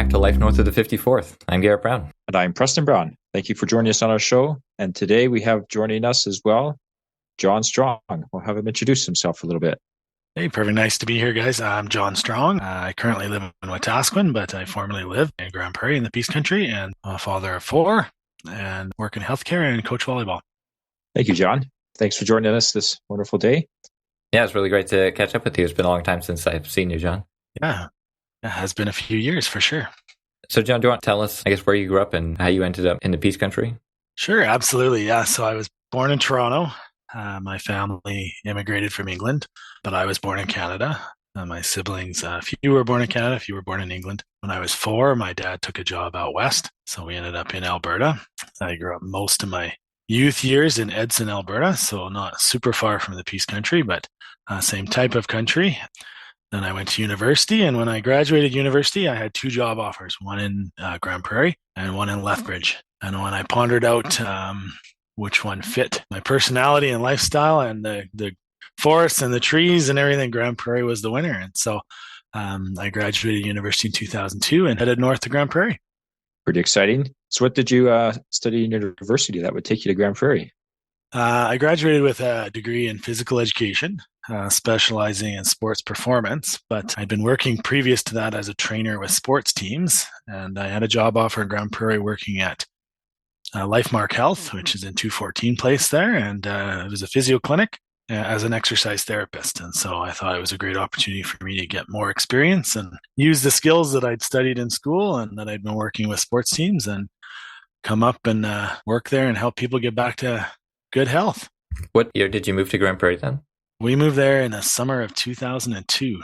back to Life North of the 54th. I'm Garrett Brown. And I'm Preston Brown. Thank you for joining us on our show. And today we have joining us as well, John Strong. We'll have him introduce himself a little bit. Hey, perfect. Nice to be here, guys. I'm John Strong. I currently live in Wetaskiwin, but I formerly lived in Grand Prairie in the Peace Country, and I'm a father of 4 and work in healthcare and coach volleyball. Thank you, John. Thanks for joining us this wonderful day. Yeah, it's really great to catch up with you. It's been a long time since I've seen you, John. Yeah, it has been a few years for sure. So, John, do you want to tell us, where you grew up and how you ended up in the Peace Country? Sure, absolutely. Yeah, so I was born in Toronto. My family immigrated from England, but I was born in Canada. My siblings, a few were born in Canada, a few were born in England. When I was 4, my dad took a job out west, so we ended up in Alberta. I grew up most of my youth years in Edson, Alberta, so not super far from the Peace Country, but same type of country. Then I went to university, and when I graduated university, I had 2 job offers, one in Grand Prairie and one in Lethbridge. And when I pondered out which one fit my personality and lifestyle and the forests and the trees and everything, Grand Prairie was the winner. And so I graduated university in 2002 and headed north to Grand Prairie. Pretty exciting. So what did you study in university that would take you to Grand Prairie? I graduated with a degree in physical education, specializing in sports performance, but I'd been working previous to that as a trainer with sports teams, and I had a job offer in Grand Prairie working at LifeMark Health, which is in 214 Place there, and it was a physio clinic as an exercise therapist. And so I thought it was a great opportunity for me to get more experience and use the skills that I'd studied in school and that I'd been working with sports teams and come up and work there and help people get back to good health. What year did you move to Grand Prairie then? We moved there in the summer of 2002.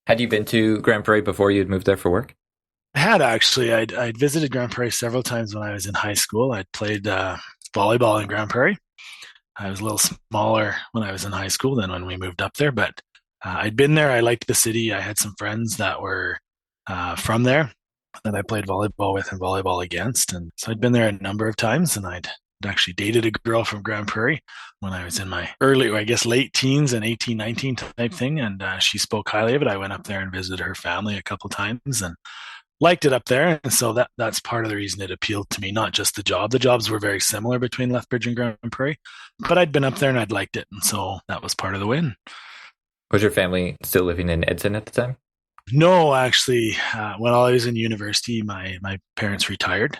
Had you been to Grand Prairie before you'd moved there for work? I had actually. I'd visited Grand Prairie several times when I was in high school. I'd played volleyball in Grand Prairie. I was a little smaller when I was in high school than when we moved up there, but I'd been there. I liked the city. I had some friends that were from there that I played volleyball with and volleyball against. And so I'd been there a number of times, and I'd actually dated a girl from Grand Prairie when I was in my late teens and 18, 19 type thing. And she spoke highly of it. I went up there and visited her family a couple times and liked it up there. And so that's part of the reason it appealed to me, not just the job. The jobs were very similar between Lethbridge and Grand Prairie, but I'd been up there and I'd liked it. And so that was part of the win. Was your family still living in Edson at the time? No, actually, when I was in university, my parents retired,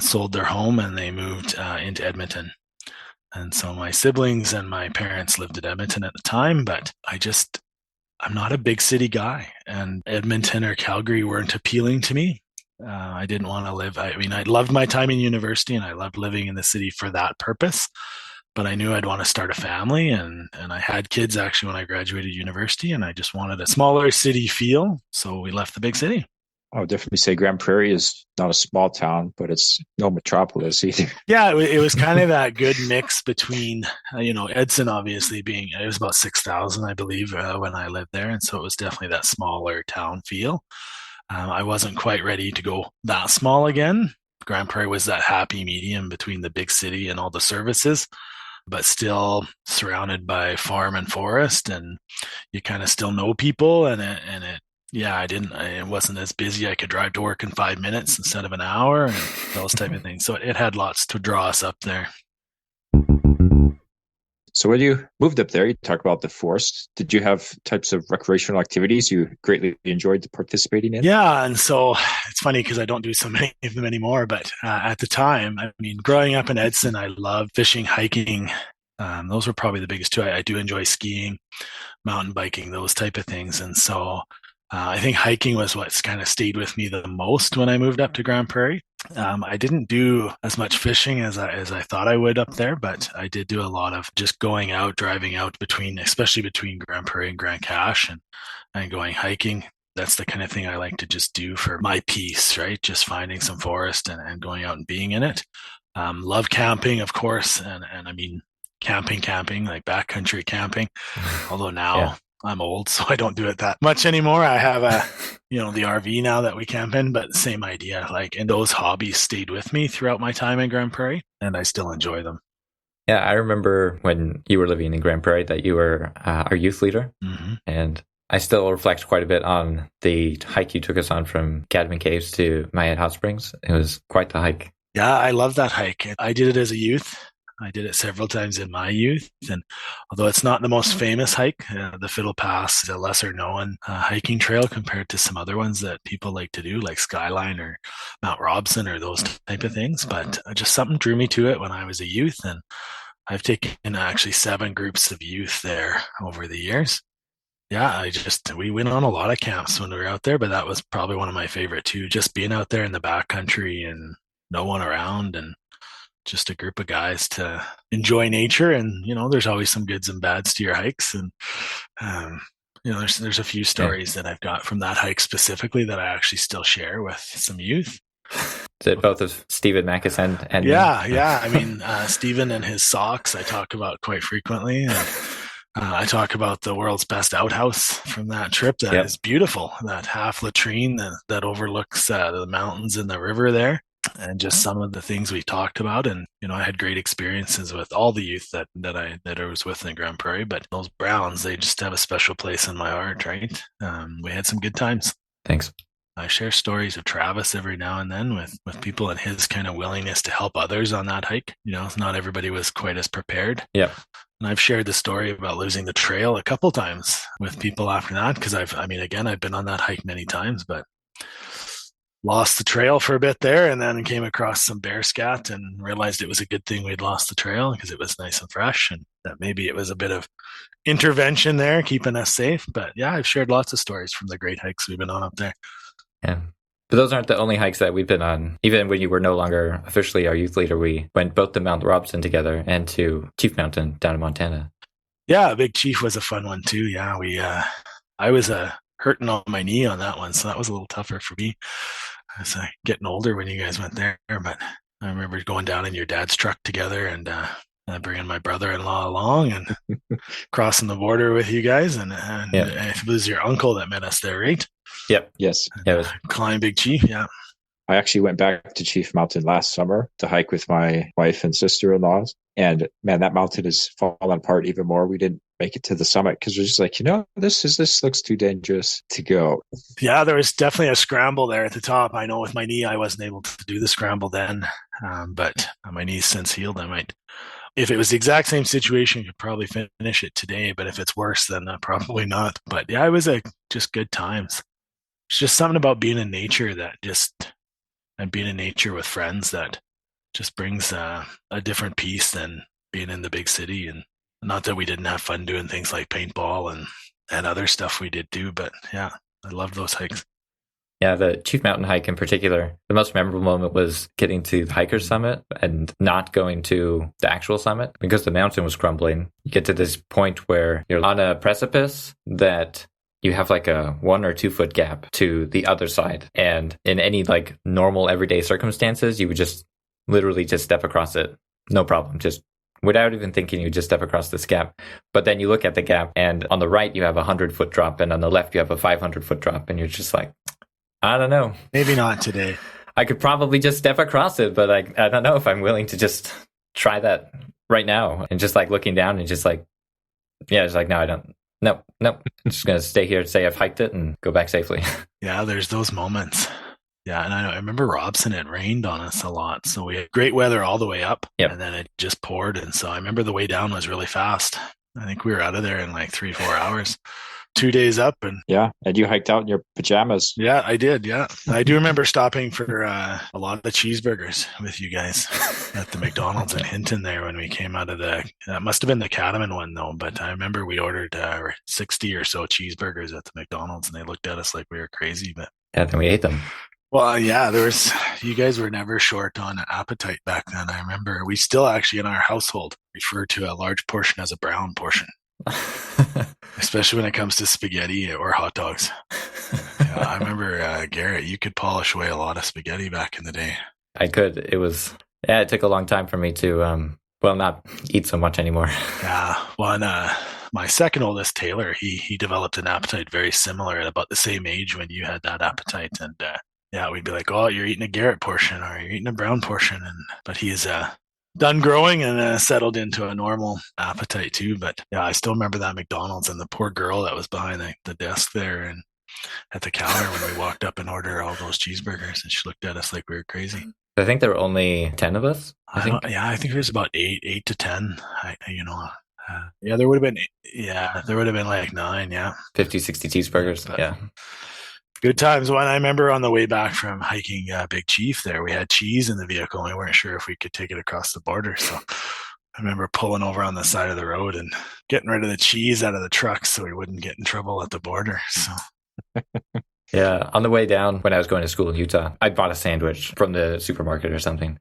sold their home, and they moved into Edmonton. And so my siblings and my parents lived at Edmonton at the time, but I'm not a big city guy, and Edmonton or Calgary weren't appealing to me. I didn't want to live. I loved my time in university and I loved living in the city for that purpose, but I knew I'd want to start a family, and I had kids actually when I graduated university, and I just wanted a smaller city feel. So we left the big city. I would definitely say Grand Prairie is not a small town, but it's no metropolis either. Yeah, it was kind of that good mix between, Edson obviously it was about 6,000, I believe, when I lived there. And so it was definitely that smaller town feel. I wasn't quite ready to go that small again. Grand Prairie was that happy medium between the big city and all the services, but still surrounded by farm and forest, and you kind of still know people, it wasn't as busy. I could drive to work in 5 minutes instead of an hour and those type of things. So it had lots to draw us up there. So when you moved up there, you talk about the forest. Did you have types of recreational activities you greatly enjoyed participating in? Yeah, and so it's funny because I don't do so many of them anymore. But at the time, growing up in Edson, I loved fishing, hiking. Those were probably the biggest 2. I do enjoy skiing, mountain biking, those type of things. And so I think hiking was what's kind of stayed with me the most when I moved up to Grand Prairie. I didn't do as much fishing as I thought I would up there, but I did do a lot of just going out, driving out especially between Grand Prairie and Grand Cache, and going hiking. That's the kind of thing I like to just do for my peace, right? Just finding some forest and going out and being in it. Love camping, of course, and camping, like backcountry camping. Although now I'm old, so I don't do it that much anymore. I have the RV now that we camp in, but same idea. And those hobbies stayed with me throughout my time in Grand Prairie, and I still enjoy them. Yeah, I remember when you were living in Grand Prairie that you were our youth leader. Mm-hmm. And I still reflect quite a bit on the hike you took us on from Cadman Caves to Mayette Hot Springs. It was quite the hike. Yeah, I love that hike. I did it as a youth. I did it several times in my youth. And although it's not the most famous hike, the Fiddle Pass is a lesser known hiking trail compared to some other ones that people like to do, like Skyline or Mount Robson or those type of things. But just something drew me to it when I was a youth. And I've taken actually 7 groups of youth there over the years. Yeah, we went on a lot of camps when we were out there, but that was probably one of my favorite too. Just being out there in the backcountry and no one around and just a group of guys to enjoy nature. And, there's always some goods and bads to your hikes. And, there's a few stories that I've got from that hike specifically that I actually still share with some youth. Is it both of Stephen Mackis and Yeah. I mean, Stephen and his socks I talk about quite frequently. And, I talk about the world's best outhouse from that trip. That is beautiful. That half latrine that overlooks the mountains and the river there, and just some of the things we talked about. And I had great experiences with all the youth that I was with in Grand Prairie. But those Browns, they just have a special place in my heart, right? We had some good times. Thanks. I share stories of Travis every now and then with people and his kind of willingness to help others on that hike. Not everybody was quite as prepared. Yeah. And I've shared the story about losing the trail a couple times with people after that, because I've been on that hike many times, but lost the trail for a bit there, and then came across some bear scat and realized it was a good thing we'd lost the trail because it was nice and fresh, and that maybe it was a bit of intervention there keeping us safe. But yeah, I've shared lots of stories from the great hikes we've been on up there. Yeah. But those aren't the only hikes that we've been on. Even when you were no longer officially our youth leader, we went both to Mount Robson together and to Chief Mountain down in Montana. Yeah, Big Chief was a fun one too. Yeah, I was hurting on my knee on that one, so that was a little tougher for me. I was getting older when you guys went there, but I remember going down in your dad's truck together and bringing my brother-in-law along and crossing the border with you guys. And it was your uncle that met us there, right? Yep. Yes. Climb Big Chief. Yeah. I actually went back to Chief Mountain last summer to hike with my wife and sister-in-laws. And man, that mountain has fallen apart even more. We didn't make it to the summit because we're just like, this looks too dangerous to go. Yeah, there was definitely a scramble there at the top. I know with my knee, I wasn't able to do the scramble then, but my knee's since healed. I might, if it was the exact same situation, could probably finish it today. But if it's worse, then probably not. But yeah, it was just good times. It's just something about being in nature and being in nature with friends that just brings a different peace than being in the big city. And not that we didn't have fun doing things like paintball and other stuff we did too, but yeah, I loved those hikes. Yeah, the Chief Mountain hike in particular, the most memorable moment was getting to the hiker's summit and not going to the actual summit because the mountain was crumbling. You get to this point where you're on a precipice that you have like a 1 or 2 foot gap to the other side. And in any like normal everyday circumstances, you would just literally just step across it. No problem. Just without even thinking, you just step across this gap. But then you look at the gap and on the right, you have a 100-foot drop. And on the left, you have a 500-foot drop. And you're just like, I don't know. Maybe not today. I could probably just step across it, but I don't know if I'm willing to just try that right now. And just like looking down and just like, yeah, it's like, no, I don't. No, I'm just going to stay here and say I've hiked it and go back safely. Yeah, there's those moments. Yeah, and I remember Robson, it rained on us a lot. So we had great weather all the way up, and then it just poured. And so I remember the way down was really fast. I think we were out of there in like 3-4 hours. 2 days up. And you hiked out in your pajamas. Yeah, I did. Yeah. I do remember stopping for a lot of cheeseburgers with you guys at the McDonald's in Hinton there when we came out of that must have been the Catamount one though, but I remember we ordered 60 or so cheeseburgers at the McDonald's and they looked at us like we were crazy, but yeah, then we ate them. Well, yeah, you guys were never short on appetite back then. I remember we still actually in our household refer to a large portion as a brown portion. Especially when it comes to spaghetti or hot dogs. Yeah, I remember Garrett, you could polish away a lot of spaghetti back in the day. I could. It took a long time for me to not eat so much anymore. Yeah. Well, my second oldest, Taylor, he developed an appetite very similar at about the same age when you had that appetite. And we'd be like, oh, you're eating a Garrett portion or you're eating a brown portion. But he's done growing and settled into a normal appetite too. But yeah, I still remember that McDonald's and the poor girl that was behind the desk there and at the counter when we walked up and ordered all those cheeseburgers, and she looked at us like we were crazy. I think there were only 10 of us. I think there was about eight to 10. Yeah, there would have been. Yeah, there would have been like 9. Yeah, 50, 60 cheeseburgers. But yeah. Good times. When I remember on the way back from hiking Big Chief there, we had cheese in the vehicle and we weren't sure if we could take it across the border. So I remember pulling over on the side of the road and getting rid of the cheese out of the truck so we wouldn't get in trouble at the border. So yeah, on the way down when I was going to school in Utah, I bought a sandwich from the supermarket or something.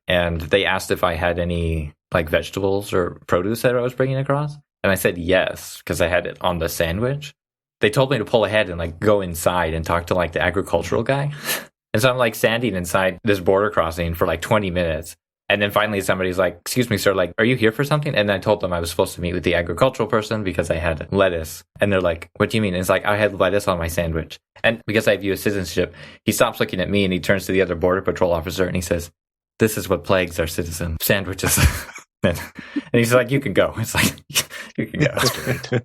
And they asked if I had any like vegetables or produce that I was bringing across. And I said yes, because I had it on the sandwich. They told me to pull ahead and like go inside and talk to like the agricultural guy. And so I'm like standing inside this border crossing for like 20 minutes. And then finally somebody's like, excuse me, sir, like, are you here for something? And I told them I was supposed to meet with the agricultural person because I had lettuce. And they're like, what do you mean? And it's like, I had lettuce on my sandwich. And because I have U.S. citizenship, he stops looking at me and he turns to the other border patrol officer and he says, this is what plagues our citizen sandwiches. And he's like, you can go. It's like, you can go. That's great.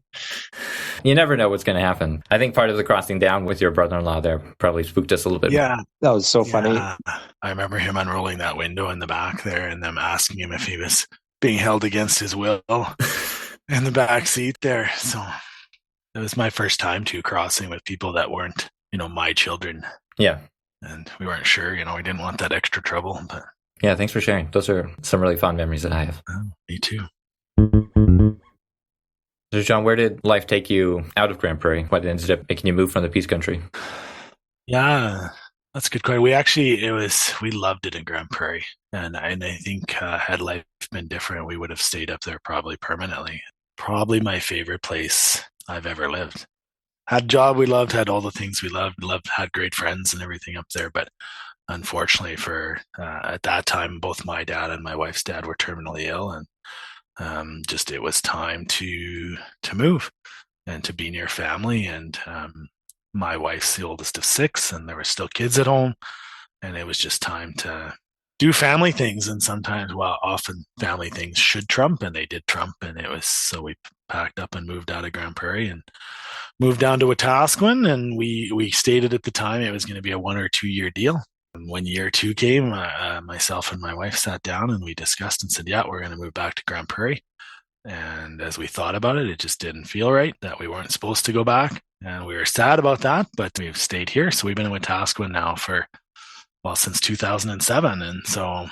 You never know what's going to happen. I think part of the crossing down with your brother-in-law there probably spooked us a little bit. Yeah. That was so funny. I remember him unrolling that window in the back there and them asking him if he was being held against his will in the back seat there. So it was my first time too crossing with people that weren't, my children. Yeah. And we weren't sure, we didn't want that extra trouble, but yeah, thanks for sharing. Those are some really fond memories that I have. Oh, me too. So, John, where did life take you out of Grand Prairie? What ended up making you move from the Peace Country? Yeah, that's a good question. We loved it in Grand Prairie. And I think had life been different, we would have stayed up there probably permanently. Probably my favorite place I've ever lived. Had a job we loved, had all the things we loved, had great friends and everything up there. But unfortunately at that time, both my dad and my wife's dad were terminally ill, and it was time to move and to be near family. And my wife's the oldest of 6, and there were still kids at home, and it was just time to do family things. And sometimes, often family things should trump, and they did trump. And so we packed up and moved out of Grand Prairie and moved down to Wetaskiwin, and we stated at the time it was going to be a 1 or 2 year deal. When year 2 came, myself and my wife sat down and we discussed and said, yeah, we're going to move back to Grand Prairie. And as we thought about it, it just didn't feel right that we weren't supposed to go back. And we were sad about that, but we've stayed here. So we've been in Wetaskiwin now since 2007. And so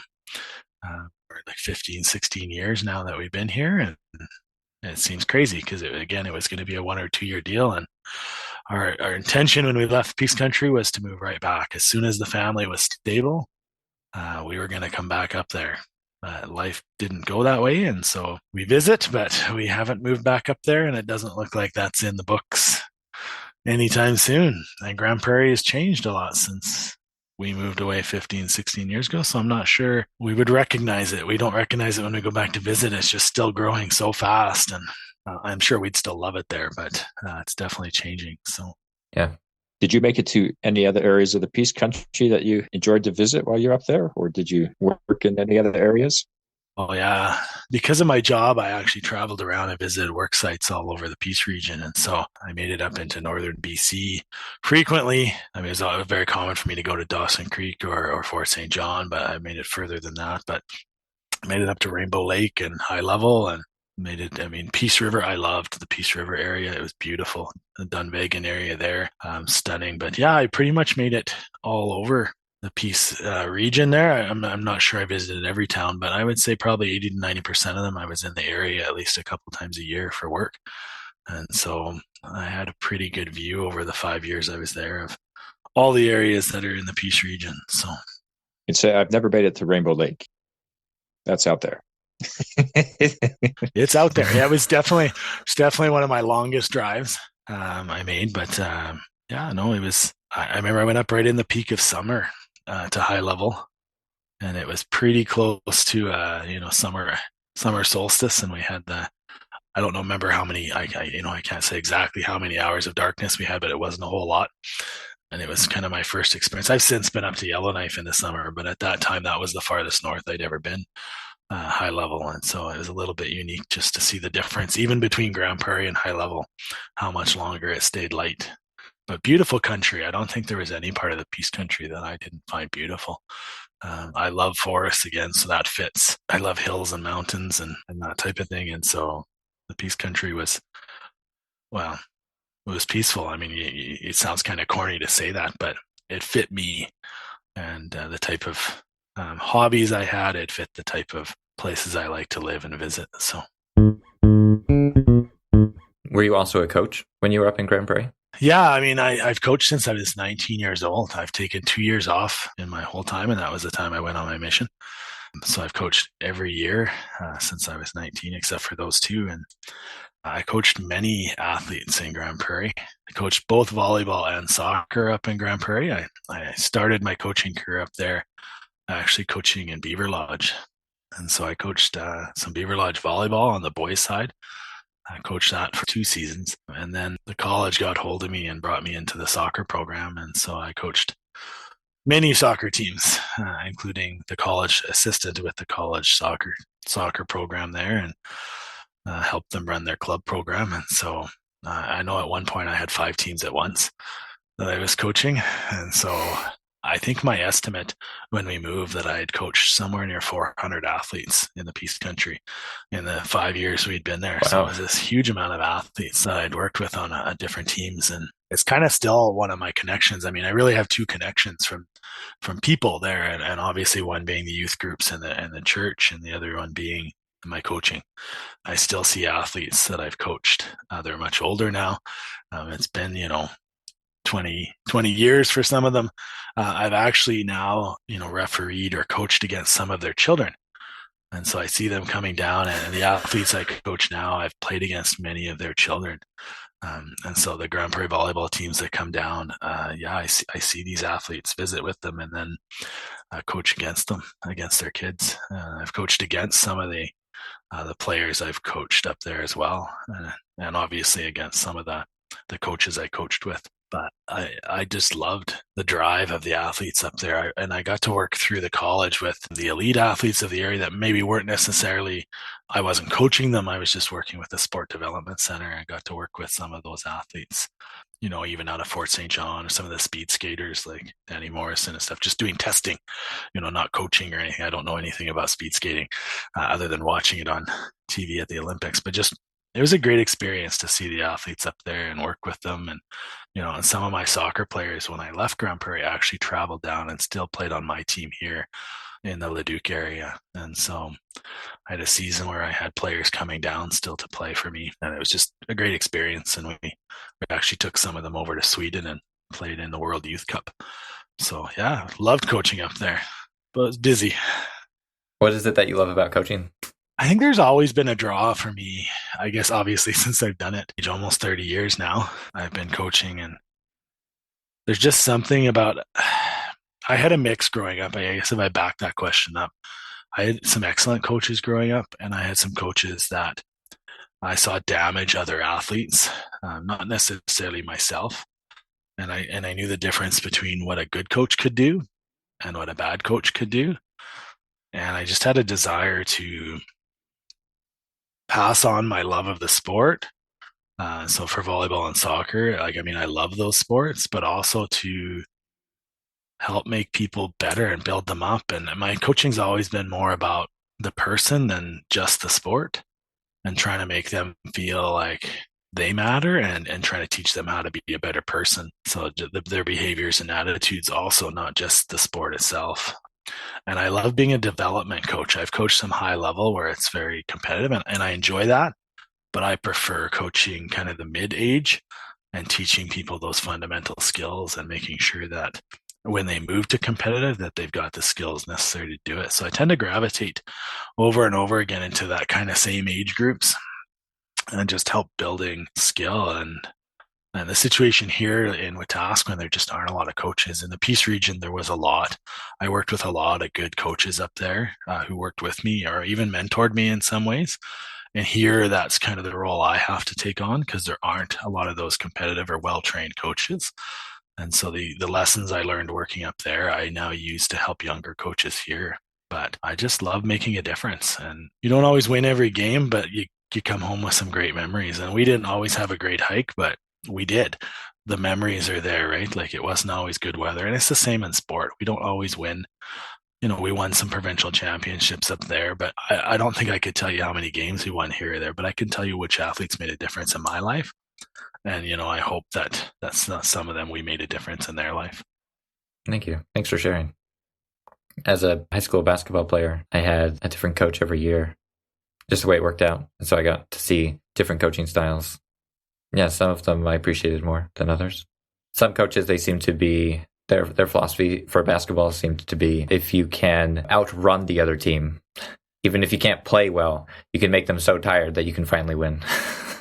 we're like 15, 16 years now that we've been here. And it seems crazy because, it was going to be a 1 or 2 year deal. And our intention when we left Peace Country was to move right back. As soon as the family was stable, we were going to come back up there. Life didn't go that way, and so we visit, but we haven't moved back up there, and it doesn't look like that's in the books anytime soon. And Grand Prairie has changed a lot since we moved away 15, 16 years ago, so I'm not sure we would recognize it. We don't recognize it when we go back to visit. It's just still growing so fast, and I'm sure we'd still love it there, but it's definitely changing. So, yeah. Did you make it to any other areas of the Peace Country that you enjoyed to visit while you're up there, or did you work in any other areas? Oh, yeah. Because of my job, I actually traveled around and visited work sites all over the Peace region. And so I made it up into northern BC frequently. I mean, it was very common for me to go to Dawson Creek or Fort St. John, but I made it further than that. But I made it up to Rainbow Lake and High Level and Peace River. I loved the Peace River area. It was beautiful. The Dunvegan area there, stunning. But yeah, I pretty much made it all over the Peace region there. I'm not sure I visited every town, but I would say probably 80 to 90% of them I was in the area at least a couple times a year for work. And so I had a pretty good view over the 5 years I was there of all the areas that are in the Peace region. So you'd say I've never made it to Rainbow Lake. That's out there. It's out there. Yeah, it was definitely one of my longest drives I made. But it was. I remember I went up right in the peak of summer to High Level, and it was pretty close to summer solstice, and we had I don't remember how many. I can't say exactly how many hours of darkness we had, but it wasn't a whole lot. And it was kind of my first experience. I've since been up to Yellowknife in the summer, but at that time that was the farthest north I'd ever been. high level. And so it was a little bit unique just to see the difference, even between Grand Prairie and high level, how much longer it stayed light. But beautiful country. I don't think there was any part of the Peace Country that I didn't find beautiful. I love forests again, so that fits. I love hills and mountains and that type of thing. And so the Peace Country was, well, it was peaceful. I mean, it sounds kind of corny to say that, but it fit me and the type of hobbies I had. It fit the type of places I like to live and visit. So, were you also a coach when you were up in Grand Prairie? Yeah, I mean, I've coached since I was 19 years old. I've taken 2 years off in my whole time, and that was the time I went on my mission. So I've coached every year since I was 19, except for those two. And I coached many athletes in Grand Prairie. I coached both volleyball and soccer up in Grand Prairie. I started my coaching career up there, actually coaching in Beaver Lodge. And so I coached some Beaver Lodge volleyball on the boys' side. I coached that for 2 seasons. And then the college got hold of me and brought me into the soccer program. And so I coached many soccer teams, including the college assistant with the college soccer program there, and helped them run their club program. And so I know at one point I had 5 teams at once that I was coaching. And so I think my estimate when we moved that I had coached somewhere near 400 athletes in the Peace Country in the 5 years we'd been there. Wow. So it was this huge amount of athletes that I'd worked with on different teams. And it's kind of still one of my connections. I mean, I really have 2 connections from people there, and obviously one being the youth groups and the church, and the other one being my coaching. I still see athletes that I've coached. They're much older now. It's been, 20 years for some of them. I've actually now, refereed or coached against some of their children. And so I see them coming down, and the athletes I coach now, I've played against many of their children. And so the Grand Prairie volleyball teams that come down, I see these athletes, visit with them, and then coach against them, against their kids. I've coached against some of the players I've coached up there as well, and obviously against some of the coaches I coached with. But I just loved the drive of the athletes up there. And I got to work through the college with the elite athletes of the area that maybe weren't necessarily, I wasn't coaching them. I was just working with the sport development center. I got to work with some of those athletes, even out of Fort St. John, or some of the speed skaters like Danny Morrison and stuff, just doing testing, not coaching or anything. I don't know anything about speed skating other than watching it on TV at the Olympics, but just it was a great experience to see the athletes up there and work with them. And, and some of my soccer players, when I left Grand Prairie, actually traveled down and still played on my team here in the Leduc area. And so I had a season where I had players coming down still to play for me. And it was just a great experience. And we actually took some of them over to Sweden and played in the World Youth Cup. So yeah, loved coaching up there, but it was busy. What is it that you love about coaching? I think there's always been a draw for me, I guess, obviously, since I've done it. It's almost 30 years now. I've been coaching, and there's just something about, I had a mix growing up. I guess if I back that question up, I had some excellent coaches growing up, and I had some coaches that I saw damage other athletes, not necessarily myself. And I knew the difference between what a good coach could do and what a bad coach could do. And I just had a desire to pass on my love of the sport. So for volleyball and soccer, I love those sports, but also to help make people better and build them up. And my coaching's always been more about the person than just the sport, and trying to make them feel like they matter, and trying to teach them how to be a better person. So their behaviors and attitudes also, not just the sport itself. And I love being a development coach. I've coached some high level where it's very competitive, and I enjoy that, but I prefer coaching kind of the mid-age and teaching people those fundamental skills and making sure that when they move to competitive, that they've got the skills necessary to do it. So I tend to gravitate over and over again into that kind of same age groups and just help building skill. And the situation here in Wetaskiwin, there just aren't a lot of coaches. In the Peace region, there was a lot. I worked with a lot of good coaches up there who worked with me or even mentored me in some ways. And here, that's kind of the role I have to take on, because there aren't a lot of those competitive or well-trained coaches. And so the lessons I learned working up there, I now use to help younger coaches here. but I just love making a difference. And you don't always win every game, but you come home with some great memories. And we didn't always have a great hike, but we did. The memories are there, right? Like it wasn't always good weather. And it's the same in sport. We don't always win. We won some provincial championships up there, but I don't think I could tell you how many games we won here or there, but I can tell you which athletes made a difference in my life. And, I hope that's not some of them, we made a difference in their life. Thank you. Thanks for sharing. As a high school basketball player, I had a different coach every year, just the way it worked out. And so I got to see different coaching styles. Yeah, some of them I appreciated more than others. Some coaches, they seem to be, their philosophy for basketball seemed to be, if you can outrun the other team, even if you can't play well, you can make them so tired that you can finally win.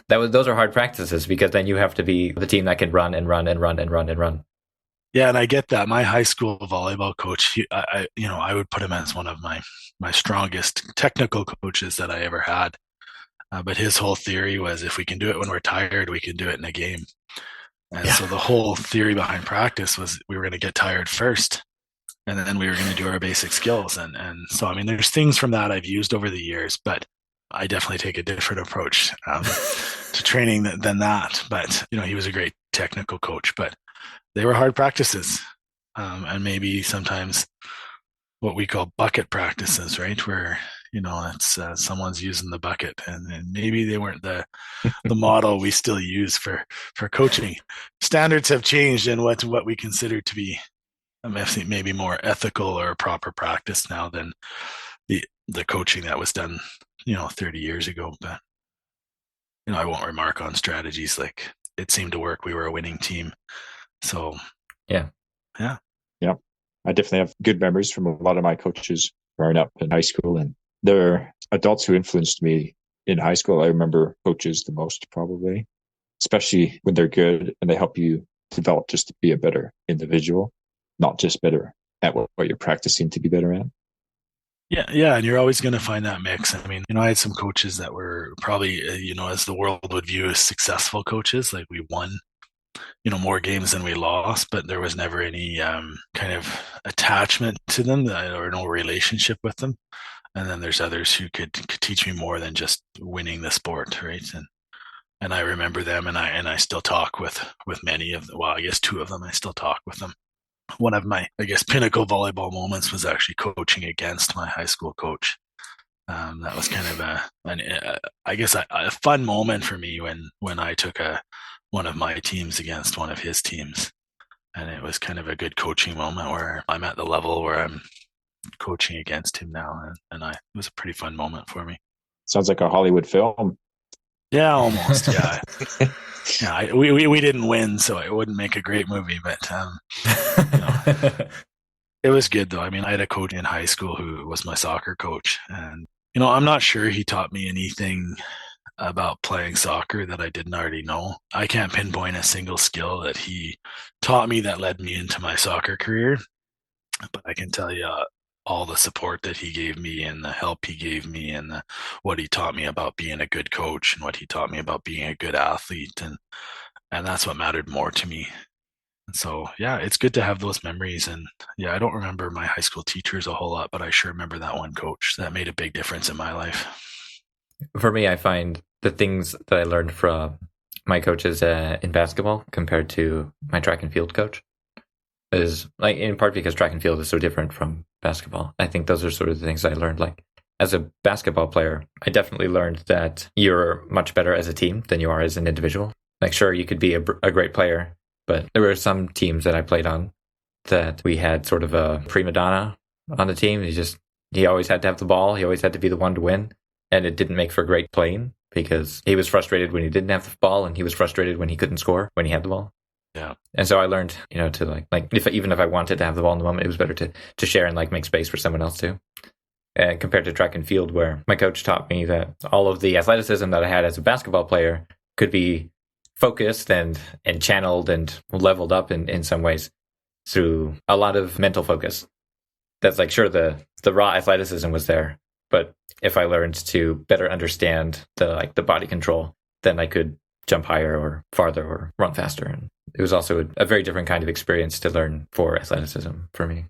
Those are hard practices, because then you have to be the team that can run and run and run and run and run. Yeah, and I get that. My high school volleyball coach, I would put him as one of my strongest technical coaches that I ever had. But his whole theory was, if we can do it when we're tired, we can do it in a game. And so the whole theory behind practice was we were going to get tired first, and then we were going to do our basic skills. And so, I mean, there's things from that I've used over the years, but I definitely take a different approach to training than that. But, he was a great technical coach, but they were hard practices. And maybe sometimes what we call bucket practices, right? Where, it's someone's using the bucket, and maybe they weren't the model we still use for coaching. Standards have changed in what we consider to be maybe more ethical or proper practice now than the coaching that was done 30 years ago. But I won't remark on strategies. Like, it seemed to work. We were a winning team. So yeah. I definitely have good memories from a lot of my coaches growing up in high school, and they're adults who influenced me in high school. I remember coaches the most, probably, especially when they're good and they help you develop just to be a better individual, not just better at what you're practicing to be better at. Yeah, and you're always going to find that mix. I mean, I had some coaches that were probably, as the world would view as successful coaches. Like, we won, more games than we lost, but there was never any kind of attachment to them or no relationship with them. And then there's others who could teach me more than just winning the sport, right? And I remember them, and I still talk with many of them. Well, I guess two of them, I still talk with them. One of my, I guess, pinnacle volleyball moments was actually coaching against my high school coach. That was kind of a fun moment for me when I took one of my teams against one of his teams. And it was kind of a good coaching moment where I'm at the level where I'm coaching against him now. And it was a pretty fun moment for me. Sounds like a Hollywood film. Yeah, almost. Yeah. Yeah, we didn't win, so it wouldn't make a great movie, but it was good though. I mean, I had a coach in high school who was my soccer coach, and I'm not sure he taught me anything about playing soccer that I didn't already know. I can't pinpoint a single skill that he taught me that led me into my soccer career, but I can tell you all the support that he gave me and the help he gave me and what he taught me about being a good coach and what he taught me about being a good athlete. And that's what mattered more to me. And so, yeah, it's good to have those memories. And yeah, I don't remember my high school teachers a whole lot, but I sure remember that one coach that made a big difference in my life. For me, I find the things that I learned from my coaches in basketball compared to my track and field coach is, like, in part because track and field is so different from basketball. I think those are sort of the things I learned. Like, as a basketball player, I definitely learned that you're much better as a team than you are as an individual. Like, sure, you could be a great player, but there were some teams that I played on that we had sort of a prima donna on the team. He always had to have the ball. He always had to be the one to win. And it didn't make for great playing because he was frustrated when he didn't have the ball, and he was frustrated when he couldn't score when he had the ball. Yeah. And so I learned, to even if I wanted to have the ball in the moment, it was better to share and make space for someone else too. And compared to track and field, where my coach taught me that all of the athleticism that I had as a basketball player could be focused and channeled and leveled up in some ways through a lot of mental focus. That's sure, the raw athleticism was there, but if I learned to better understand the body control, then I could jump higher or farther or run faster. And it was also a very different kind of experience to learn for athleticism for me.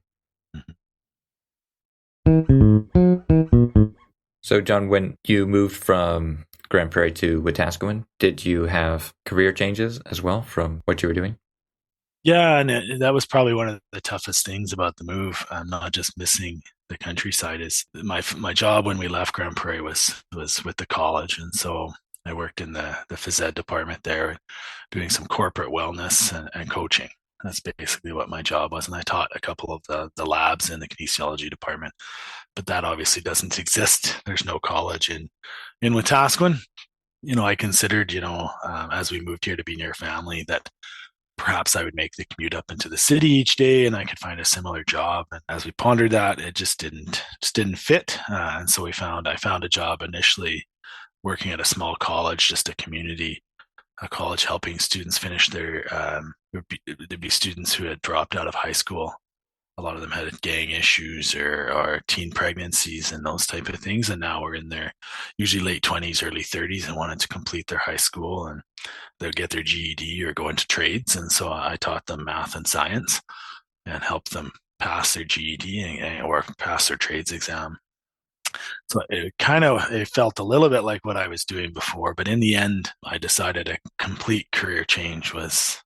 So, John, when you moved from Grand Prairie to Wetaskiwin, did you have career changes as well from what you were doing? Yeah, and that was probably one of the toughest things about the move. Not just missing the countryside. Is my job when we left Grand Prairie was with the college, and so I worked in the phys ed department there, doing some corporate wellness and coaching. That's basically what my job was, and I taught a couple of the labs in the kinesiology department. But that obviously doesn't exist. There's no college in Wetaskiwin. I considered, as we moved here to be near family, that perhaps I would make the commute up into the city each day and I could find a similar job. And as we pondered that, it just didn't fit. And so I found a job initially working at a small college, just a college helping students finish there'd be students who had dropped out of high school. A lot of them had gang issues or teen pregnancies and those type of things. And now we're in their usually late 20s, early 30s and wanted to complete their high school, and they'll get their GED or go into trades. And so I taught them math and science and helped them pass their GED or pass their trades exam. So it felt a little bit like what I was doing before, but in the end, I decided a complete career change was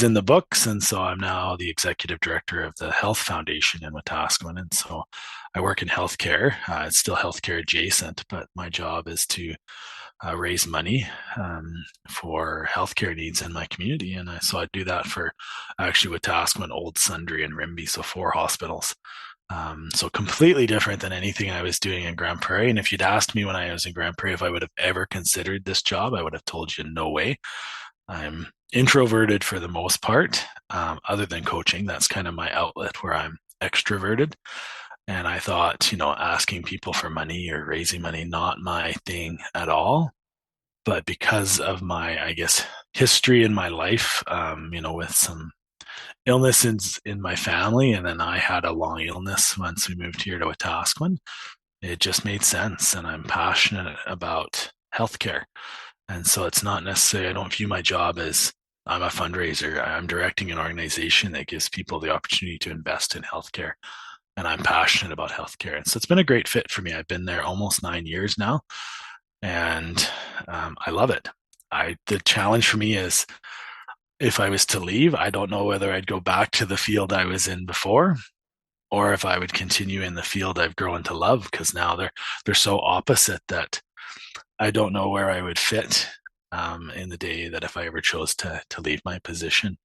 in the books. And so I'm now the executive director of the Health Foundation in Wetaskiwin. And so I work in healthcare. It's still healthcare adjacent, but my job is to raise money for healthcare needs in my community. And so I do that for actually Wetaskiwin, Old Sundre, and Rimbey, so 4 hospitals. So completely different than anything I was doing in Grand Prairie. And if you'd asked me when I was in Grand Prairie if I would have ever considered this job, I would have told you no way. I'm introverted for the most part, other than coaching. That's kind of my outlet where I'm extroverted. And I thought, asking people for money or raising money, not my thing at all. But because of my, I guess, history in my life, with some illness in my family, and then I had a long illness once we moved here to Wetaskiwin, it just made sense. And I'm passionate about healthcare. And so it's not necessarily, I don't view my job as I'm a fundraiser. I'm directing an organization that gives people the opportunity to invest in healthcare. And I'm passionate about healthcare. And so it's been a great fit for me. I've been there almost 9 years now, and I love it. The challenge for me is if I was to leave, I don't know whether I'd go back to the field I was in before or if I would continue in the field I've grown to love, because now they're so opposite that I don't know where I would fit in the day that if I ever chose to leave my position.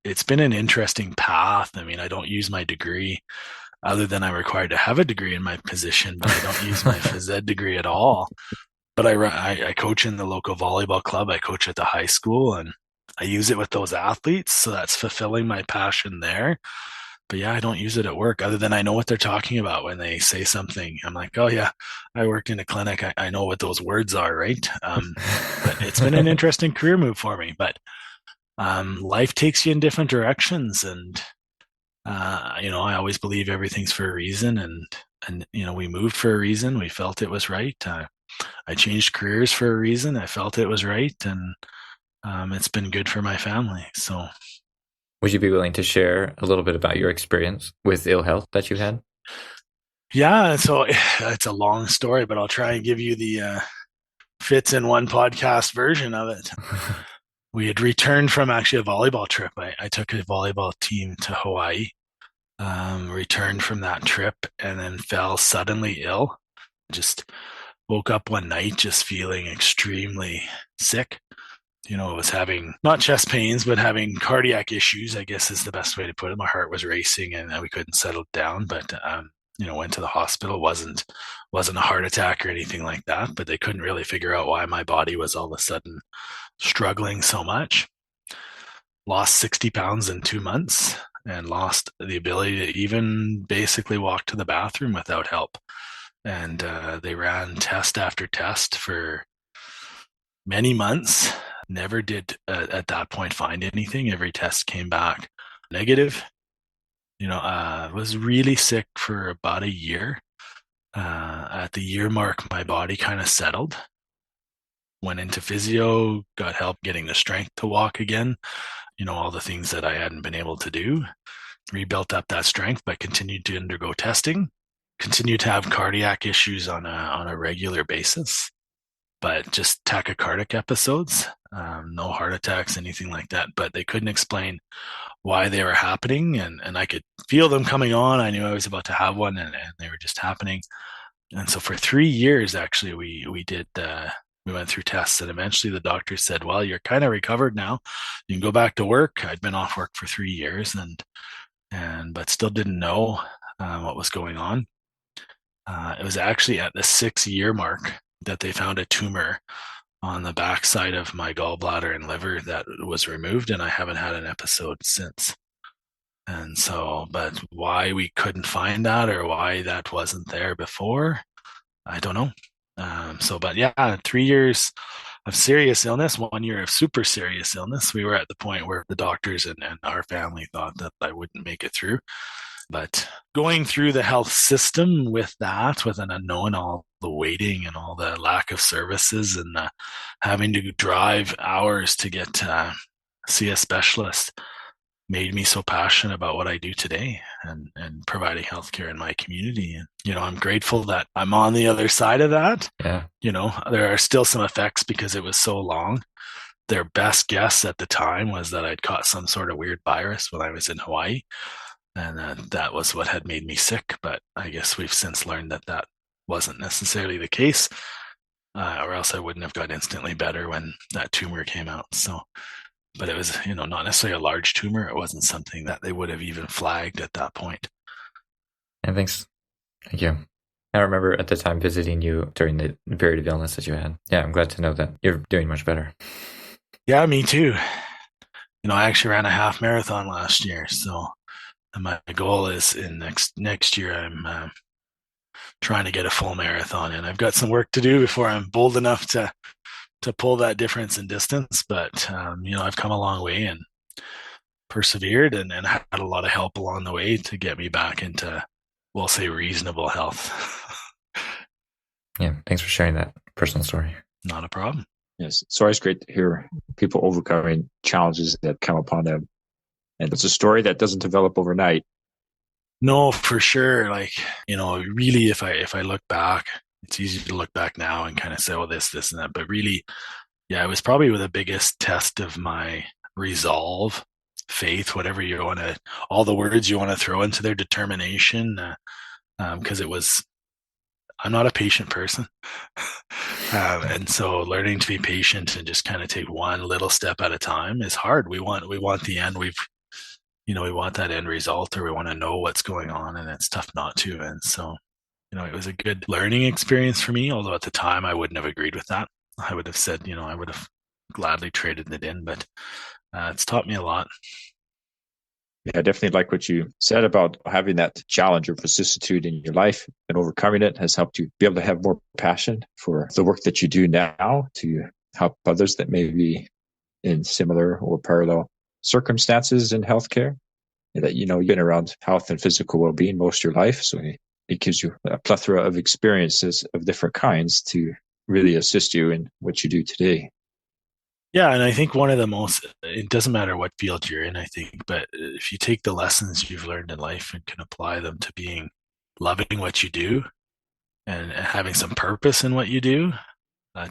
It's been an interesting path. I mean, I don't use my degree other than I'm required to have a degree in my position, but I don't use my phys ed degree at all. But I coach in the local volleyball club. I coach at the high school, and I use it with those athletes. So that's fulfilling my passion there. But yeah, I don't use it at work other than I know what they're talking about when they say something. I'm like, oh yeah, I worked in a clinic. I know what those words are, right? But it's been an interesting career move for me. But life takes you in different directions, and I always believe everything's for a reason, and we moved for a reason. We felt it was right. I changed careers for a reason. I felt it was right, and it's been good for my family. So, would you be willing to share a little bit about your experience with ill health that you had? Yeah, so it's a long story, but I'll try and give you the fits in one podcast version of it. We had returned from actually a volleyball trip. I took a volleyball team to Hawaii, returned from that trip, and then fell suddenly ill. Just woke up one night just feeling extremely sick. I was having not chest pains, but having cardiac issues, I guess is the best way to put it. My heart was racing and we couldn't settle down, but went to the hospital. Wasn't a heart attack or anything like that, but they couldn't really figure out why my body was all of a sudden struggling so much. Lost 60 pounds in 2 months and lost the ability to even basically walk to the bathroom without help. And they ran test after test for many months. Never did at that point find anything. Every test came back negative. Was really sick for about a year. At the year mark, my body kind of settled. Went into physio, got help getting the strength to walk again. All the things that I hadn't been able to do. Rebuilt up that strength, but continued to undergo testing. continue to have cardiac issues on a regular basis, but just tachycardic episodes, no heart attacks, anything like that. But they couldn't explain why they were happening, and I could feel them coming on. I knew I was about to have one, and they were just happening. And so for 3 years, actually, we went through tests, and eventually the doctor said, "Well, you're kind of recovered now. You can go back to work." I'd been off work for 3 years, and but still didn't know what was going on. It was actually at the 6 year mark that they found a tumor on the backside of my gallbladder and liver that was removed, and I haven't had an episode since. And so, but why we couldn't find that or why that wasn't there before, I don't know. But yeah, 3 years of serious illness, 1 year of super serious illness. We were at the point where the doctors and our family thought that I wouldn't make it through. But going through the health system with that, with an unknown, all the waiting and all the lack of services and having to drive hours to get to see a specialist made me so passionate about what I do today and providing healthcare in my community. And, I'm grateful that I'm on the other side of that. Yeah. There are still some effects because it was so long. Their best guess at the time was that I'd caught some sort of weird virus when I was in Hawaii. And that was what had made me sick. But I guess we've since learned that wasn't necessarily the case, or else I wouldn't have got instantly better when that tumor came out. So, but it was, not necessarily a large tumor. It wasn't something that they would have even flagged at that point. And thanks. Thank you. I remember at the time visiting you during the period of illness that you had. Yeah, I'm glad to know that you're doing much better. Yeah, me too. I actually ran a half marathon last year. So my goal is in next year, I'm trying to get a full marathon, and I've got some work to do before I'm bold enough to pull that difference in distance. But I've come a long way and persevered and had a lot of help along the way to get me back into, we'll say, reasonable health. Yeah, thanks for sharing that personal story. Not a problem. Yes, it's always great to hear people overcoming challenges that come upon them. And it's a story that doesn't develop overnight. No, for sure. Really, if I look back, it's easy to look back now and kind of say, well, this, and that. But really, yeah, it was probably the biggest test of my resolve, faith, whatever you want to, all the words you want to throw into their determination. Because I'm not a patient person. And so learning to be patient and just kind of take one little step at a time is hard. We want the end. We want that end result, or we want to know what's going on, and it's tough not to. And so, it was a good learning experience for me, although at the time I wouldn't have agreed with that. I would have said, I would have gladly traded it in, but it's taught me a lot. Yeah, I definitely like what you said about having that challenge or vicissitude in your life, and overcoming it has helped you be able to have more passion for the work that you do now to help others that may be in similar or parallel circumstances in healthcare. And that, you've been around health and physical well-being most of your life. So it gives you a plethora of experiences of different kinds to really assist you in what you do today. Yeah, and I think it doesn't matter what field you're in, I think, but if you take the lessons you've learned in life and can apply them to loving what you do and having some purpose in what you do,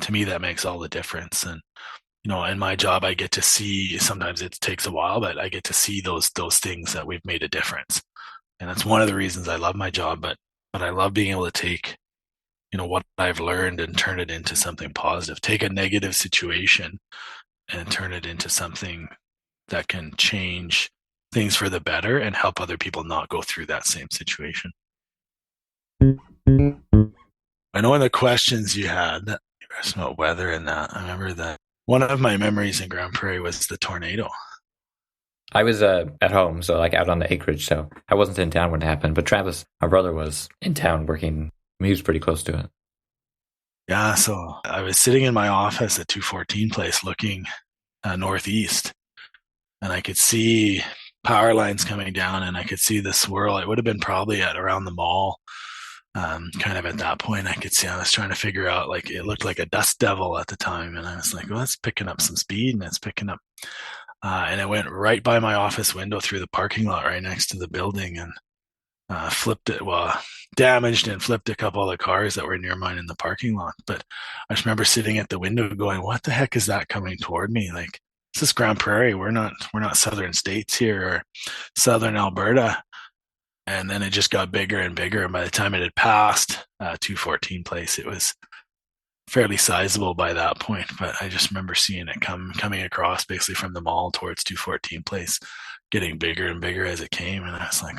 to me, that makes all the difference. And, in my job, I get to see, sometimes it takes a while, but I get to see those things that we've made a difference. And that's one of the reasons I love my job, but I love being able to take, what I've learned and turn it into something positive. Take a negative situation and turn it into something that can change things for the better and help other people not go through that same situation. I know in the questions you had, you asked about weather and that. I remember that one of my memories in Grand Prairie was the tornado. I was at home, so out on the acreage, so I wasn't in town when it happened. But Travis, my brother, was in town working. He was pretty close to it. Yeah, so I was sitting in my office at 214 Place looking northeast, and I could see power lines coming down, and I could see the swirl. It would have been probably at around the mall. Kind of at that point, I could see, I was trying to figure out, it looked like a dust devil at the time. And I was like, well, it's picking up some speed, and it's picking up. And it went right by my office window through the parking lot right next to the building. And damaged and flipped a couple of the cars that were near mine in the parking lot. But I just remember sitting at the window going, what the heck is that coming toward me? Like, this is Grand Prairie. We're not Southern States here or Southern Alberta. And then it just got bigger and bigger. And by the time it had passed 214 Place, it was fairly sizable by that point. But I just remember seeing it coming across basically from the mall towards 214 Place, getting bigger and bigger as it came. And I was like,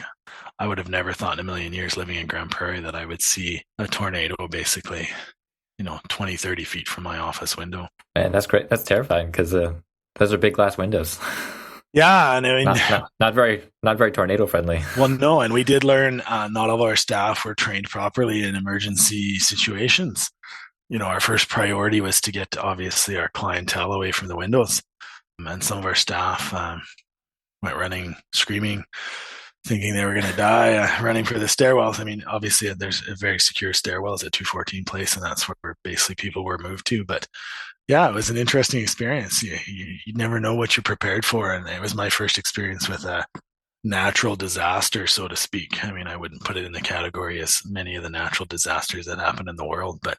I would have never thought in a million years living in Grand Prairie that I would see a tornado basically, 20, 30 feet from my office window. Man, that's great. That's terrifying because those are big glass windows. Yeah, and I mean, not very tornado friendly. Well, no, and we did learn not all of our staff were trained properly in emergency situations. Our first priority was to get obviously our clientele away from the windows, and some of our staff went running, screaming, thinking they were going to die, running for the stairwells. I mean, obviously there's very secure stairwells at 214 Place, and that's where basically people were moved to. But yeah, it was an interesting experience. You never know what you're prepared for. And it was my first experience with a natural disaster, so to speak. I mean, I wouldn't put it in the category as many of the natural disasters that happen in the world, but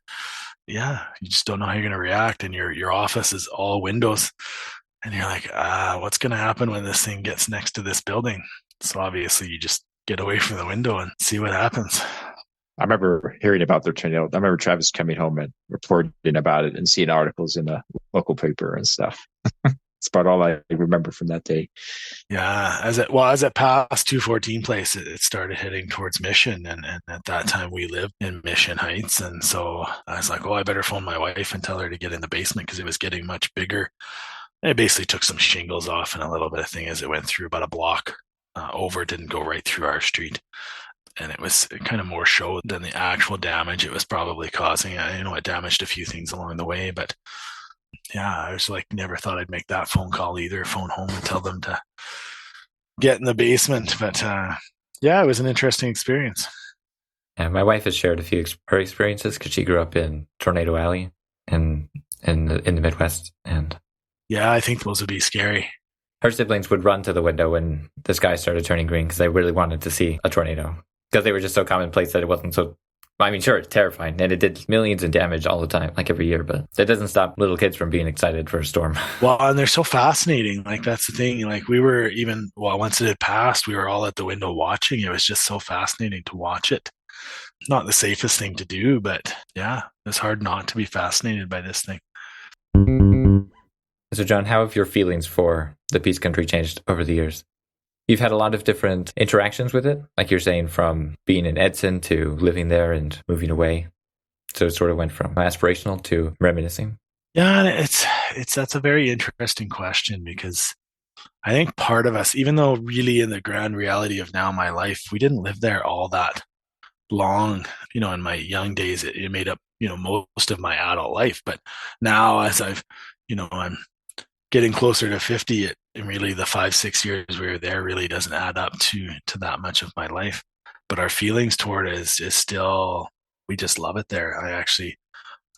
yeah, you just don't know how you're going to react. And your office is all windows. And you're like, what's going to happen when this thing gets next to this building? So obviously you just get away from the window and see what happens. I remember hearing about their tornado. I remember Travis coming home and reporting about it and seeing articles in the local paper and stuff. It's about all I remember from that day. Yeah, as it passed 214 Place, it started heading towards Mission, and at that time we lived in Mission Heights, and so I was like, I better phone my wife and tell her to get in the basement because it was getting much bigger. And it basically took some shingles off and a little bit of thing as it went through about a block over. It didn't go right through our street. And it was kind of more show than the actual damage it was probably causing. It damaged a few things along the way, but yeah, I was like, never thought I'd make that phone call either, phone home and tell them to get in the basement. But yeah, it was an interesting experience. Yeah, my wife has shared a few her experiences because she grew up in Tornado Alley in the Midwest. And yeah, I think those would be scary. Her siblings would run to the window when the sky started turning green because they really wanted to see a tornado. Because they were just so commonplace that it wasn't so... I mean, sure, it's terrifying, and it did millions in damage all the time, like every year, but that doesn't stop little kids from being excited for a storm. Well, and they're so fascinating. Like, that's the thing. Like, we were even... Well, once it had passed, we were all at the window watching. It was just so fascinating to watch it. Not the safest thing to do, but yeah, it's hard not to be fascinated by this thing. So, John, how have your feelings for the Peace Country changed over the years? You've had a lot of different interactions with it, like you're saying, from being in Edson to living there and moving away. So it sort of went from aspirational to reminiscing. Yeah, that's a very interesting question because I think part of us, even though really in the grand reality of now my life, we didn't live there all that long. In my young days, it made up, most of my adult life. But now as I'm getting closer to 50, and really the 5-6 years we were there really doesn't add up to that much of my life. But our feelings toward it is still, we just love it there. I actually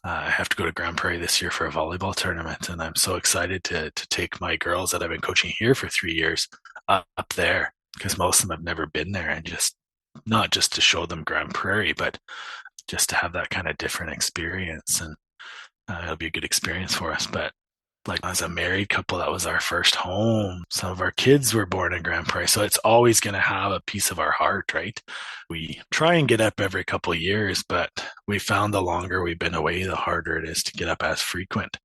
I have to go to Grand Prairie this year for a volleyball tournament, and I'm so excited to take my girls that I've been coaching here for 3 years up there because most of them have never been there, and just not just to show them Grand Prairie, but just to have that kind of different experience, and it'll be a good experience for us. But like as a married couple, that was our first home. Some of our kids were born in Grand Prairie, so it's always going to have a piece of our heart, right? We try and get up every couple of years, but we found the longer we've been away, the harder it is to get up as frequent.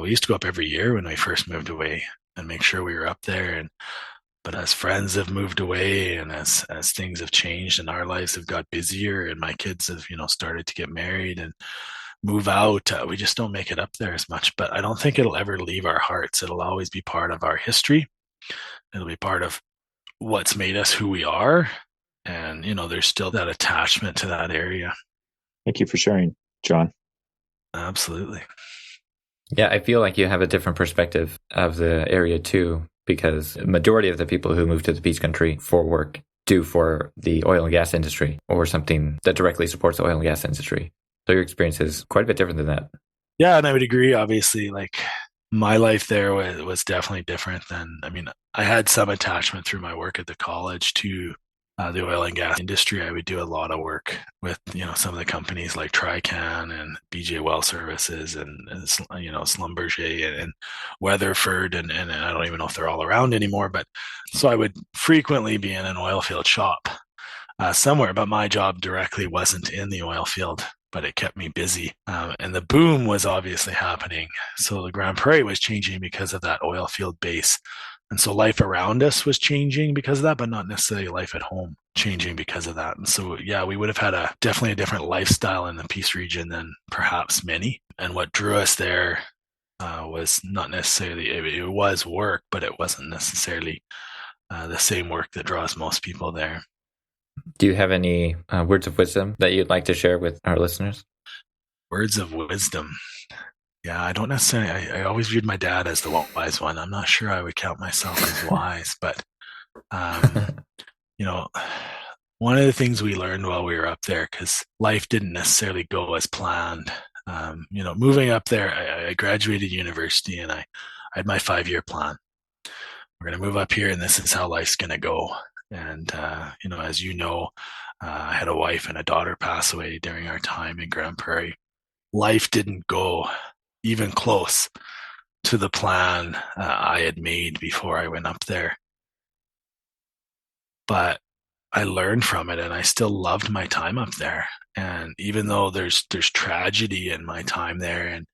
We used to go up every year when we first moved away and make sure we were up there. But as friends have moved away and as things have changed and our lives have got busier and my kids have, started to get married and move out, we just don't make it up there as much. But I don't think it'll ever leave our hearts. It'll always be part of our history. It'll be part of what's made us who we are. And, there's still that attachment to that area. Thank you for sharing, John. Absolutely. Yeah, I feel like you have a different perspective of the area too, because the majority of the people who move to the Peace Country for work do for the oil and gas industry or something that directly supports the oil and gas industry. So your experience is quite a bit different than that. Yeah, and I would agree. Obviously, like my life there was definitely different than, I had some attachment through my work at the college to the oil and gas industry, I would do a lot of work with, some of the companies like Trican and BJ Well Services and Schlumberger and Weatherford. And I don't even know if they're all around anymore. But so I would frequently be in an oil field shop somewhere, but my job directly wasn't in the oil field, but it kept me busy. And the boom was obviously happening. So the Grand Prairie was changing because of that oil field base. And so life around us was changing because of that, but not necessarily life at home changing because of that. And so, yeah, we would have had definitely a different lifestyle in the Peace region than perhaps many. And what drew us there was not necessarily, it was work, but it wasn't necessarily the same work that draws most people there. Do you have any words of wisdom that you'd like to share with our listeners? Words of wisdom. Yeah, I don't necessarily, I always viewed my dad as the wise one. I'm not sure I would count myself as wise, but, one of the things we learned while we were up there, because life didn't necessarily go as planned. Moving up there, I graduated university and I had my 5-year plan. We're going to move up here and this is how life's going to go. And, as I had a wife and a daughter pass away during our time in Grand Prairie. Life didn't go even close to the plan I had made before I went up there. But I learned from it and I still loved my time up there. And even though there's tragedy in my time there, and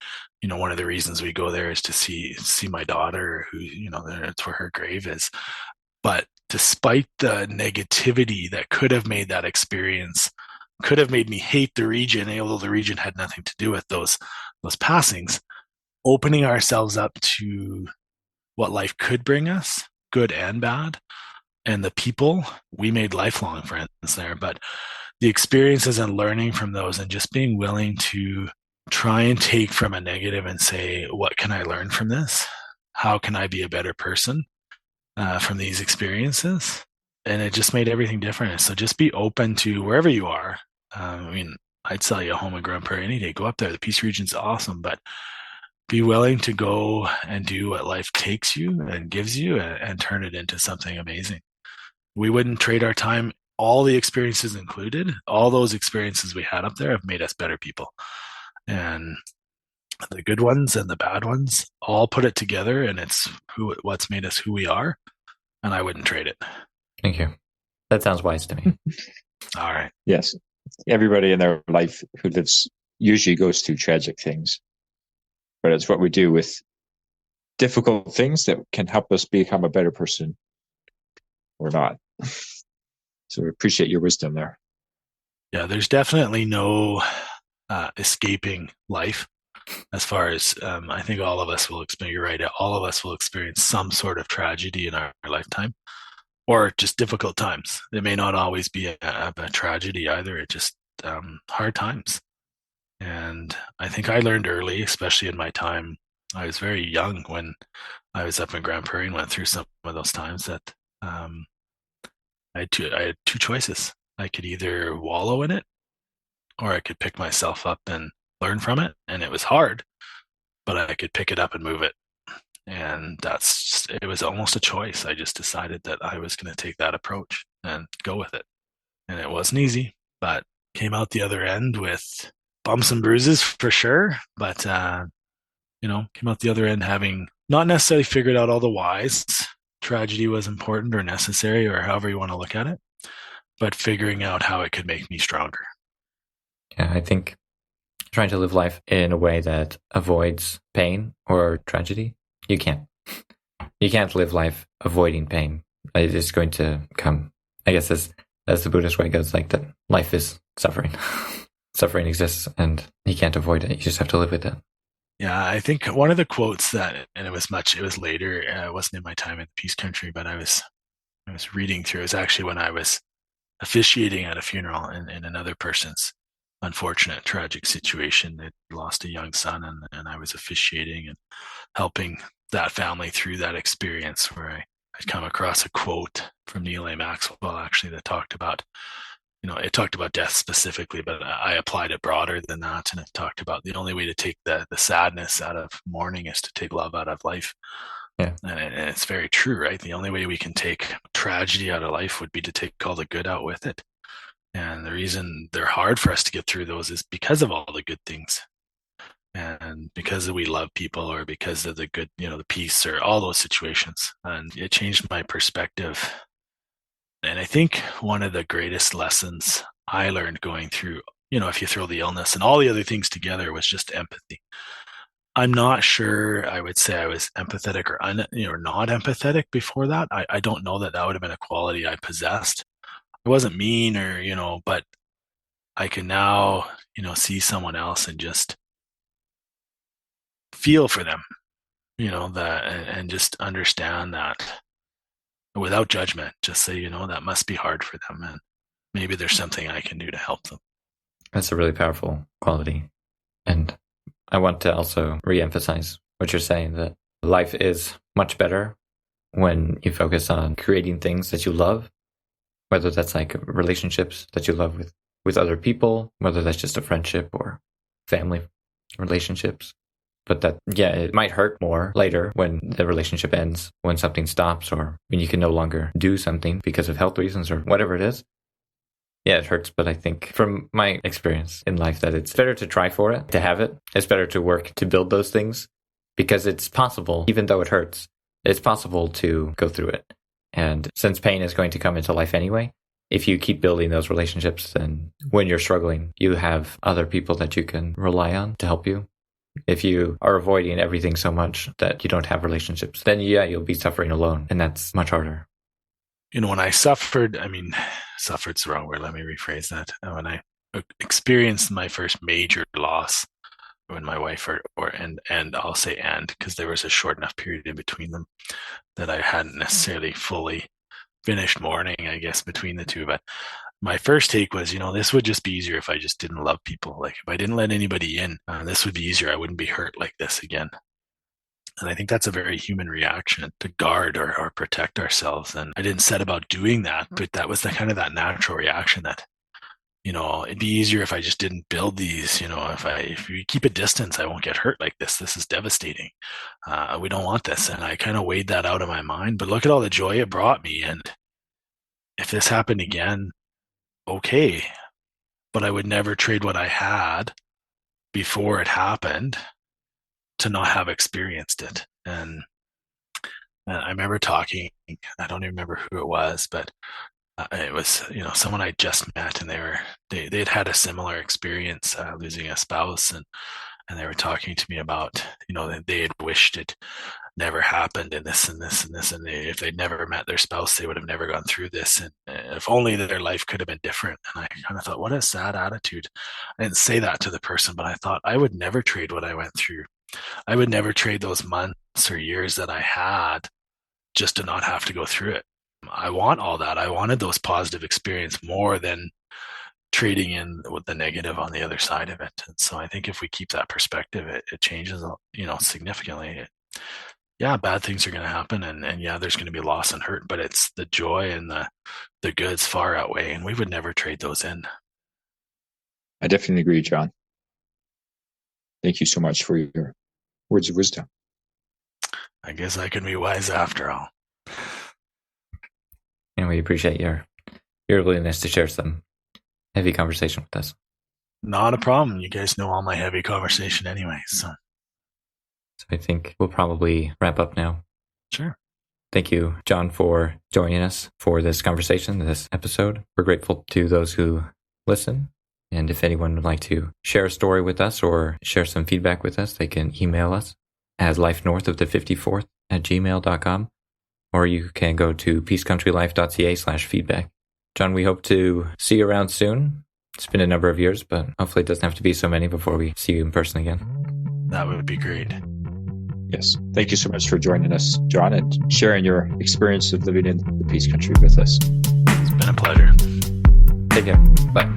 one of the reasons we go there is to see my daughter, who that's where her grave is. But despite the negativity that could have made that experience, could have made me hate the region, although the region had nothing to do with those passings, opening ourselves up to what life could bring us, good and bad, and the people, we made lifelong friends there. But the experiences and learning from those and just being willing to try and take from a negative and say, what can I learn from this? How can I be a better person from these experiences? And it just made everything different. So just be open to wherever you are. I'd sell you a home in Grand Prairie any day. Go up there. The Peace Region's awesome, but be willing to go and do what life takes you and gives you and turn it into something amazing. We wouldn't trade our time, all the experiences included. All those experiences we had up there have made us better people. And the good ones and the bad ones, all put it together, and it's what's made us who we are. And I wouldn't trade it. Thank you. That sounds wise to me. All right. Yes. Everybody in their life who lives usually goes through tragic things. But it's what we do with difficult things that can help us become a better person or not. So we appreciate your wisdom there. Yeah, there's definitely no escaping life. As far as I think all of us will experience, you're right, all of us will experience some sort of tragedy in our lifetime, or just difficult times. It may not always be a tragedy either. It's just hard times. And I think I learned early, especially in my time. I was very young when I was up in Grand Prairie and went through some of those times that I had two choices. I could either wallow in it, or I could pick myself up and learn from it. And it was hard, but I could pick it up and move it. And it was almost a choice. I just decided that I was going to take that approach and go with it. And it wasn't easy, but came out the other end with bumps and bruises for sure. But, came out the other end having not necessarily figured out all the whys. Tragedy was important or necessary, or however you want to look at it, but figuring out how it could make me stronger. Yeah, I think trying to live life in a way that avoids pain or tragedy, you can't. You can't live life avoiding pain. It is going to come. I guess as the Buddhist way goes, like that life is suffering. Suffering exists and you can't avoid it. You just have to live with it. Yeah, I think one of the quotes that, and it was later, it wasn't in my time in the Peace Country, but I was reading through, it was actually when I was officiating at a funeral in another person's unfortunate, tragic situation. They lost a young son, and I was officiating and helping that family through that experience, where I'd come across a quote from Neil A. Maxwell, actually, that talked about, it talked about death specifically, but I applied it broader than that. And it talked about the only way to take the sadness out of mourning is to take love out of life. Yeah. And it's very true, right? The only way we can take tragedy out of life would be to take all the good out with it. And the reason they're hard for us to get through those is because of all the good things. And because we love people, or because of the good, the peace, or all those situations. And it changed my perspective. And I think one of the greatest lessons I learned going through, if you throw the illness and all the other things together, was just empathy. I'm not sure I would say I was empathetic or not empathetic before that. I don't know that would have been a quality I possessed. I wasn't mean but I can now, see someone else and just feel for them, that, and just understand that without judgment, just say, that must be hard for them. And maybe there's something I can do to help them. That's a really powerful quality. And I want to also re-emphasize what you're saying, that life is much better when you focus on creating things that you love, whether that's like relationships that you love with other people, whether that's just a friendship or family relationships. But that, it might hurt more later when the relationship ends, when something stops, or when you can no longer do something because of health reasons or whatever it is. Yeah, it hurts, but I think from my experience in life that it's better to try for it, to have it. It's better to work to build those things, because it's possible, even though it hurts, it's possible to go through it. And since pain is going to come into life anyway, if you keep building those relationships, then when you're struggling, you have other people that you can rely on to help you. If you are avoiding everything so much that you don't have relationships, then you'll be suffering alone, and that's much harder. When I suffered, suffered's the wrong word. Let me rephrase that. When I experienced my first major loss, when my wife and I'll say because there was a short enough period in between them that I hadn't necessarily fully finished mourning, I guess, between the two. But my first take was, this would just be easier if I just didn't love people. Like if I didn't let anybody in, this would be easier. I wouldn't be hurt like this again. And I think that's a very human reaction, to guard or protect ourselves. And I didn't set about doing that, but that was that natural reaction that, it'd be easier if I just didn't build these, if we keep a distance, I won't get hurt like this. This is devastating. We don't want this. And I kind of weighed that out of my mind, but look at all the joy it brought me. And if this happened again, okay, but I would never trade what I had before it happened to not have experienced it. And I remember talking, I don't even remember who it was, but it was, someone I just met, and they'd had a similar experience, losing a spouse, and they were talking to me about, they had wished it never happened, and this and this and this, and if they'd never met their spouse, they would have never gone through this, and if only their life could have been different. And I kind of thought, what a sad attitude. I didn't say that to the person, but I thought I would never trade what I went through. I would never trade those months or years that I had just to not have to go through it. I want all that. I wanted those positive experiences more than trading in with the negative on the other side of it. And so I think if we keep that perspective, it changes, significantly. Bad things are going to happen, and there's going to be loss and hurt, but it's the joy and the goods far outweigh, and we would never trade those in. I definitely agree, John. Thank you so much for your words of wisdom. I guess I can be wise after all. And we appreciate your willingness to share some heavy conversation with us. Not a problem. You guys know all my heavy conversation anyway, so I think we'll probably wrap up now. Sure. Thank you, John, for joining us for this conversation, this episode. We're grateful to those who listen. And if anyone would like to share a story with us or share some feedback with us, they can email us at lifenorthofthe54th@gmail.com, or you can go to peacecountrylife.ca/feedback. John, we hope to see you around soon. It's been a number of years, but hopefully it doesn't have to be so many before we see you in person again. That would be great. Yes. Thank you so much for joining us, John, and sharing your experience of living in the Peace Country with us. It's been a pleasure. Take care. Bye.